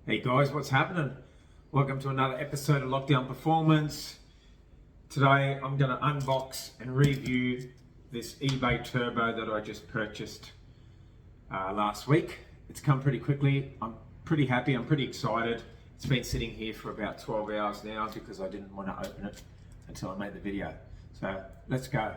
Hey guys, what's happening? Welcome to another episode of Lockdown Performance. Today I'm going to unbox and review this eBay Turbo that I just purchased last week. It's come pretty quickly. I'm pretty happy, I'm pretty excited. It's been sitting here for about 12 hours now because I didn't want to open it until I made the video. So let's go.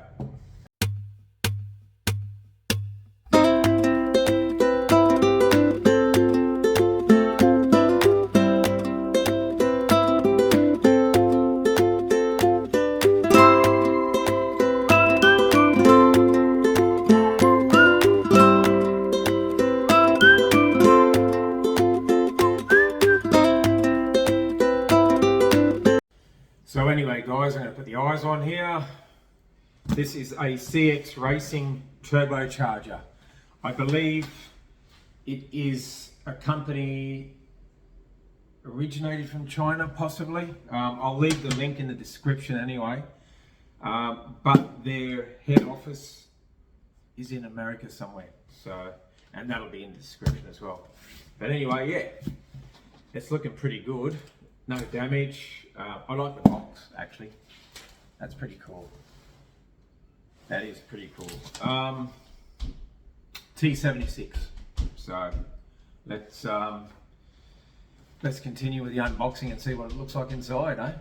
So anyway guys, I'm going to put the eyes on here. This is a CxRacing turbocharger. I believe it is a company originated from China possibly. I'll leave the link in the description anyway. But their head office is in America somewhere. So, and that'll be in the description as well. But anyway, yeah, it's looking pretty good. No damage. I like the box actually. That's pretty cool. That is pretty cool. T76. So let's continue with the unboxing and see what it looks like inside, eh?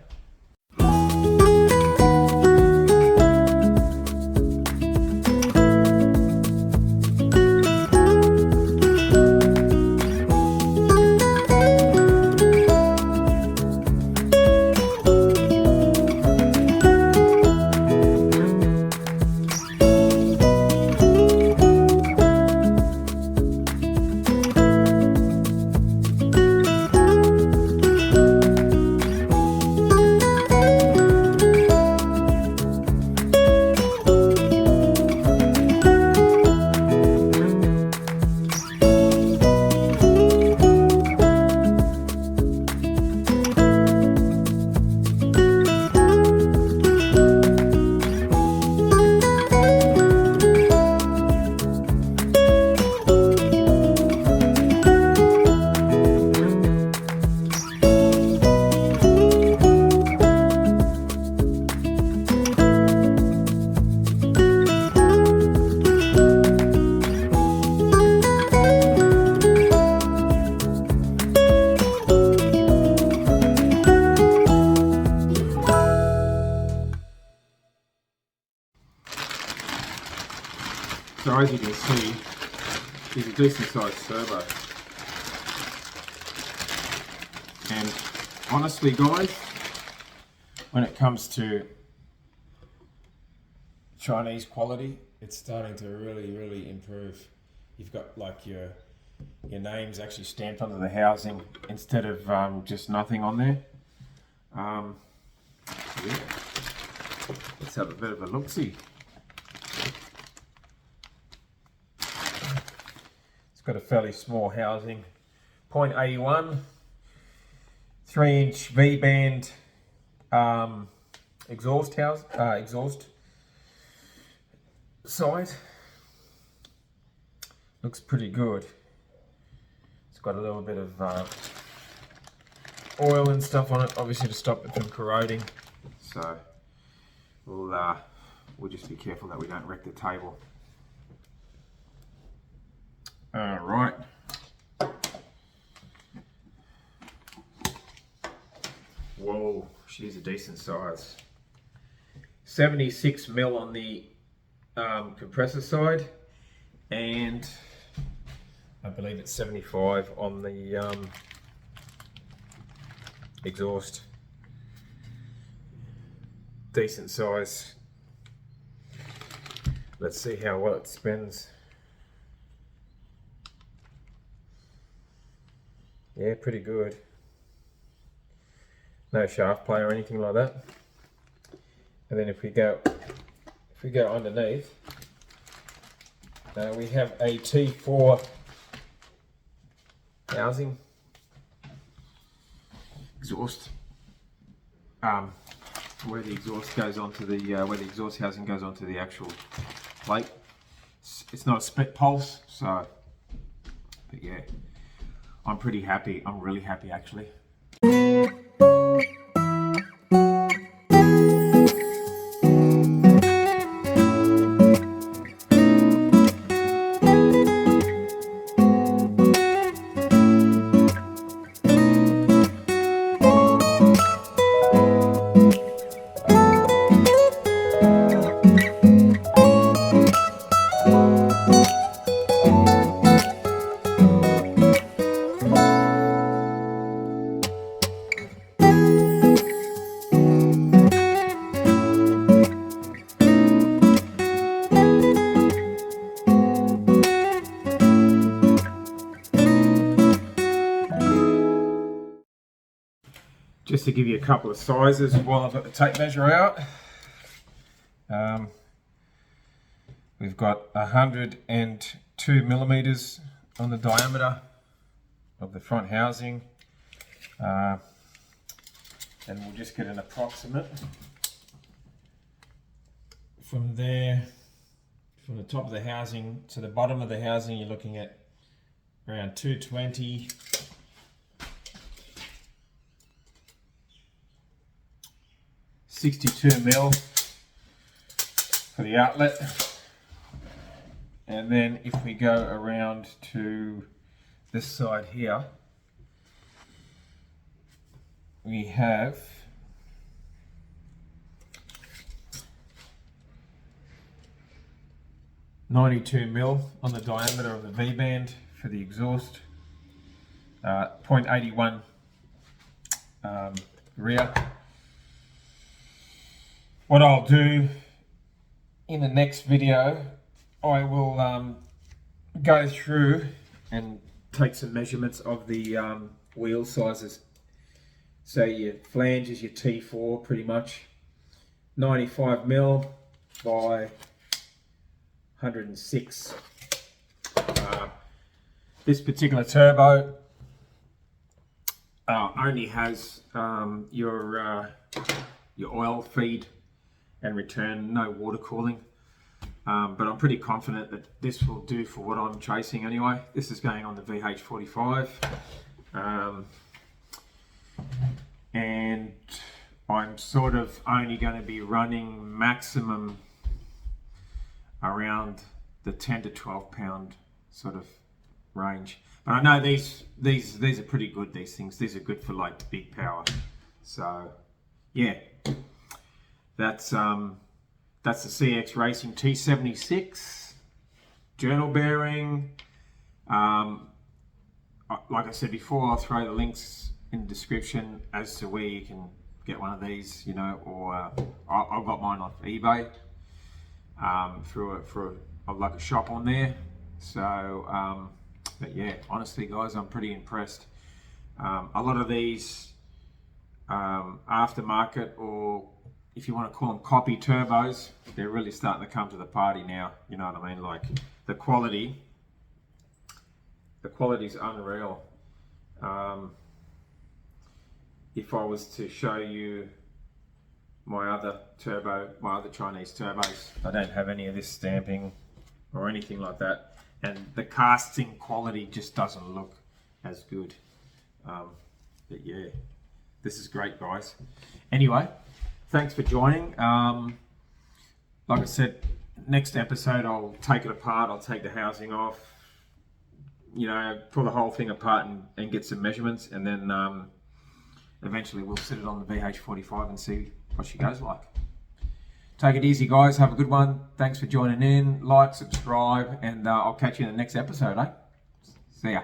So as you can see, it's a decent sized turbo. And honestly guys, when it comes to Chinese quality, it's starting to really improve. You've got like your names actually stamped onto the housing instead of just nothing on there. Yeah. Let's have a bit of a look-see. Got a fairly small housing, 0.81, 3-inch V-band exhaust side. Looks pretty good. It's got a little bit of oil and stuff on it, obviously to stop it from corroding. So we'll just be careful that we don't wreck the table. Right. Whoa, she's a decent size. 76 mil on the compressor side, and I believe it's 75 on the exhaust. Decent size. Let's see how well it spins. Yeah, pretty good. No shaft play or anything like that. And then if we go underneath, we have a T4 housing exhaust. Where the exhaust goes onto the where the exhaust housing goes onto the actual plate. It's not a split pulse, so but yeah. I'm pretty happy. I'm really happy actually. Just to give you a couple of sizes while I've got the tape measure out. We've got 102 millimeters on the diameter of the front housing. And we'll just get an approximate. From there, from the top of the housing to the bottom of the housing, you're looking at around 220. 62 mil for the outlet, and then if we go around to this side here, we have 92 mil on the diameter of the V-band for the exhaust, 0.81 rear. What I'll do in the next video, I will go through and take some measurements of the wheel sizes. So your flange is your T4 pretty much, 95 mil by 106. This particular turbo only has your oil feed and return, no water cooling, but I'm pretty confident that this will do for what I'm chasing anyway. This is going on the VH45, and I'm sort of only going to be running maximum around the 10 to 12 pound sort of range. But I know these are pretty good, these things. These are good for like big power. So yeah. That's the CxRacing T76 journal bearing. Like I said before, I'll throw the links in the description as to where you can get one of these, you know, or I got mine off eBay through like a shop on there. So, but yeah, honestly, guys, I'm pretty impressed. A lot of these aftermarket, or if you want to call them copy turbos, they're really starting to come to the party now. You know what I mean? Like the quality's unreal. If I was to show you my other Chinese turbos, I don't have any of this stamping or anything like that, and the casting quality just doesn't look as good. But yeah, this is great, guys. Anyway, thanks for joining. Like I said, next episode I'll take it apart, I'll take the housing off, you know, pull the whole thing apart and get some measurements, and then eventually we'll sit it on the VH45 and see what she goes like. Take it easy, guys. Have a good one. Thanks for joining in. Like, subscribe, and I'll catch you in the next episode, eh? See ya.